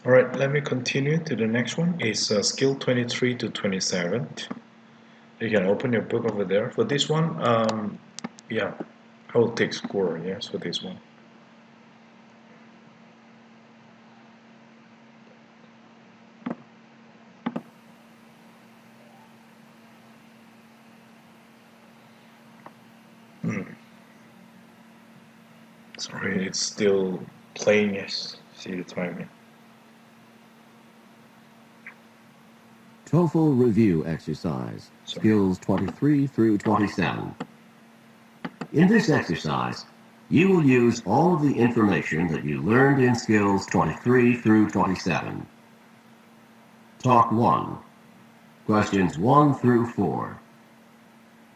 All right, let me continue to the next one. It's skill 23 to 27. You can open your book over there. For this one, yeah, I will take score, yes, for this one. Sorry, it's still playing, yes. See the timing. TOEFL review exercise, skills 23 through 27. In this exercise, you will use all of the information that you learned in skills 23 through 27. Talk 1. Questions 1 through 4.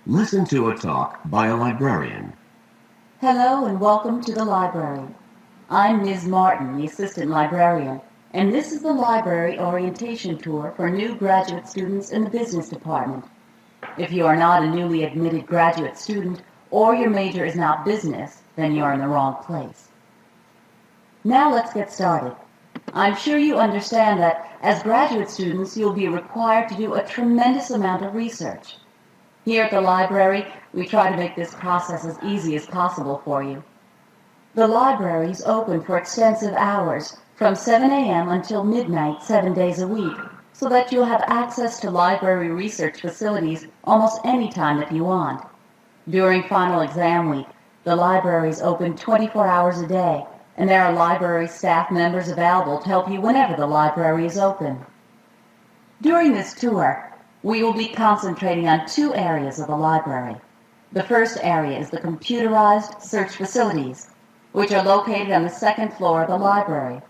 Listen to a talk by a librarian. Hello and welcome to the library. I'm Ms. Martin, the assistant librarian, and this is the library orientation tour for new graduate students in the business department. If you are not a newly admitted graduate student or your major is not business, then you are in the wrong place. Now let's get started. I'm sure you understand that as graduate students, you'll be required to do a tremendous amount of research. Here at the library, we try to make this process as easy as possible for you. The library is open for extensive hours, from 7 a.m. until midnight 7 days a week, so that you'll have access to library research facilities almost any time that you want. During final exam week, the library is open 24 hours a day, and there are library staff members available to help you whenever the library is open. During this tour, we will be concentrating on two areas of the library. The first area is the computerized search facilities, which are located on the second floor of the library.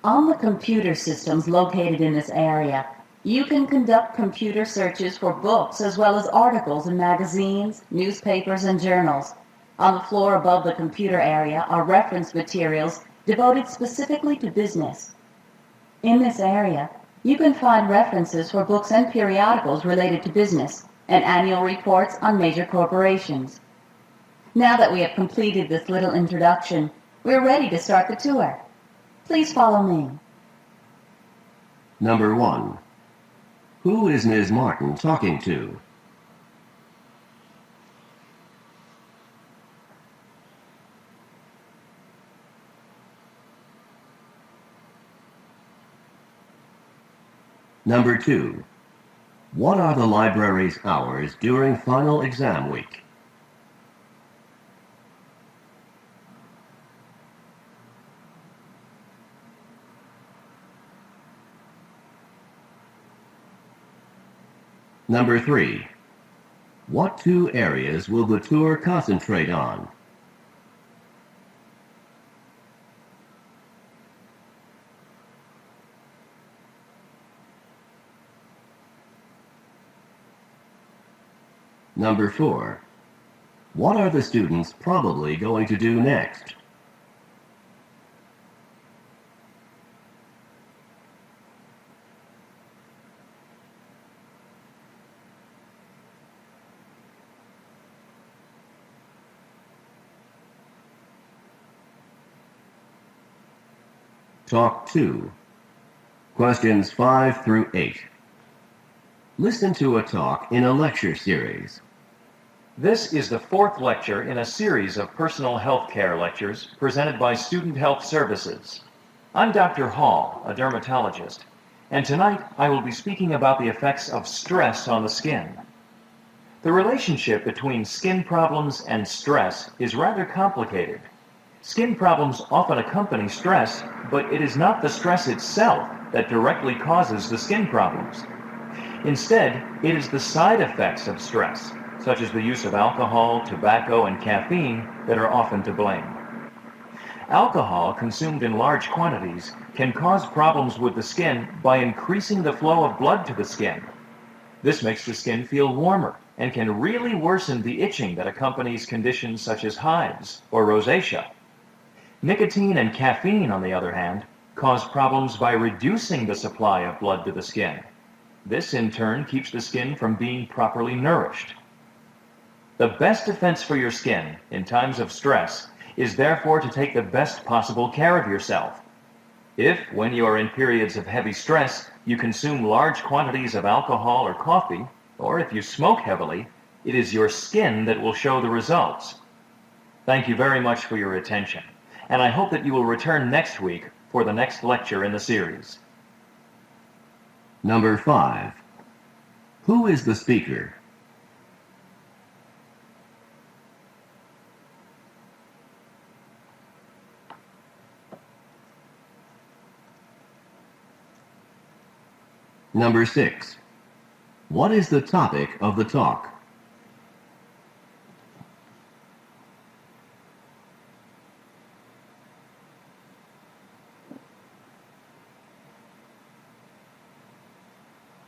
On the computer systems located in this area, you can conduct computer searches for books as well as articles in magazines, newspapers, and journals. On the floor above the computer area are reference materials devoted specifically to business. In this area, you can find references for books and periodicals related to business and annual reports on major corporations. Now that we have completed this little introduction, we're ready to start the tour. Please follow me. Number 1. Who is Ms. Martin talking to? Number 2. What are the library's hours during final exam week? Number 3. What two areas will the tour concentrate on? Number 4. What are the students probably going to do next? Talk 2. Questions 5 through 8. Listen to a talk in a lecture series. This is the fourth lecture in a series of personal health care lectures presented by Student Health Services. I'm Dr. Hall, a dermatologist, and tonight I will be speaking about the effects of stress on the skin. The relationship between skin problems and stress is rather complicated. Skin problems often accompany stress, but it is not the stress itself that directly causes the skin problems. Instead, it is the side effects of stress, such as the use of alcohol, tobacco, and caffeine, that are often to blame. Alcohol consumed in large quantities can cause problems with the skin by increasing the flow of blood to the skin. This makes the skin feel warmer and can really worsen the itching that accompanies conditions such as hives or rosacea. Nicotine and caffeine, on the other hand, cause problems by reducing the supply of blood to the skin. This, in turn, keeps the skin from being properly nourished. The best defense for your skin in times of stress is therefore to take the best possible care of yourself. If, when you are in periods of heavy stress, you consume large quantities of alcohol or coffee, or if you smoke heavily, it is your skin that will show the results. Thank you very much for your attention, and I hope that you will return next week for the next lecture in the series. Number 5. Who is the speaker? Number 6. What is the topic of the talk?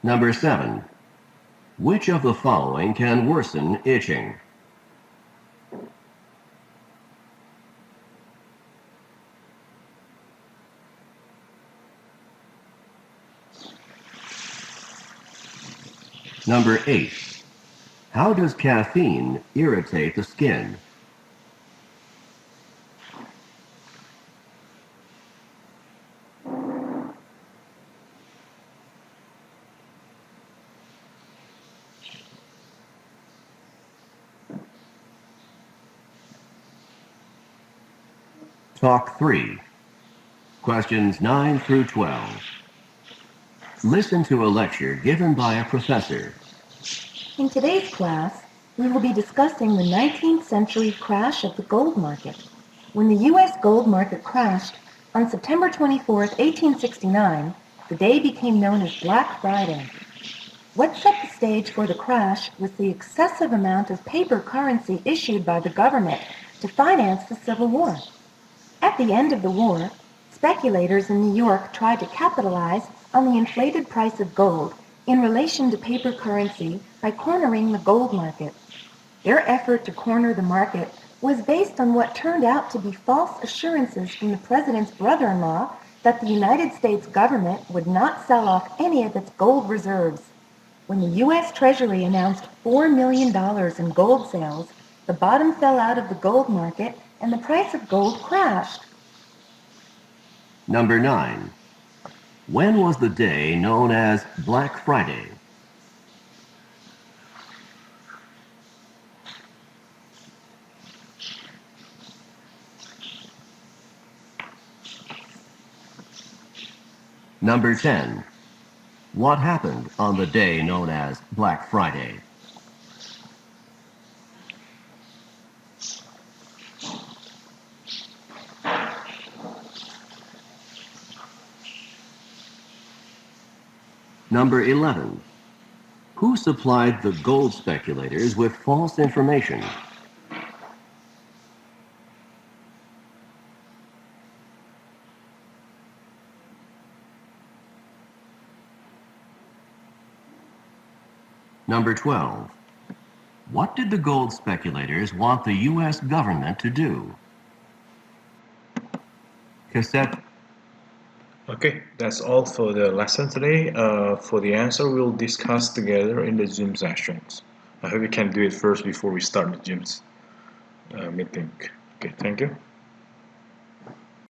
Number 7. Which of the following can worsen itching? Number 8. How does caffeine irritate the skin? Talk 3. Questions 9 through 12. Listen to a lecture given by a professor. In today's class, we will be discussing the 19th century crash of the gold market. When the U.S. gold market crashed on September 24, 1869, the day became known as Black Friday. What set the stage for the crash was the excessive amount of paper currency issued by the government to finance the Civil War. At the end of the war, speculators in New York tried to capitalize on the inflated price of gold in relation to paper currency by cornering the gold market. Their effort to corner the market was based on what turned out to be false assurances from the president's brother-in-law that the United States government would not sell off any of its gold reserves. When the U.S. Treasury announced $4 million in gold sales, the bottom fell out of the gold market and the price of gold crashed. Number 9. When was the day known as Black Friday? Number 10. What happened on the day known as Black Friday? Number 11. Who supplied the gold speculators with false information? Number 12. What did the gold speculators want the U.S. government to do? Cassette. Okay, that's all for the lesson today. For the answer, we'll discuss together in the Zoom sessions. I hope we can do it first before we start the Zoom meeting. Okay, thank you.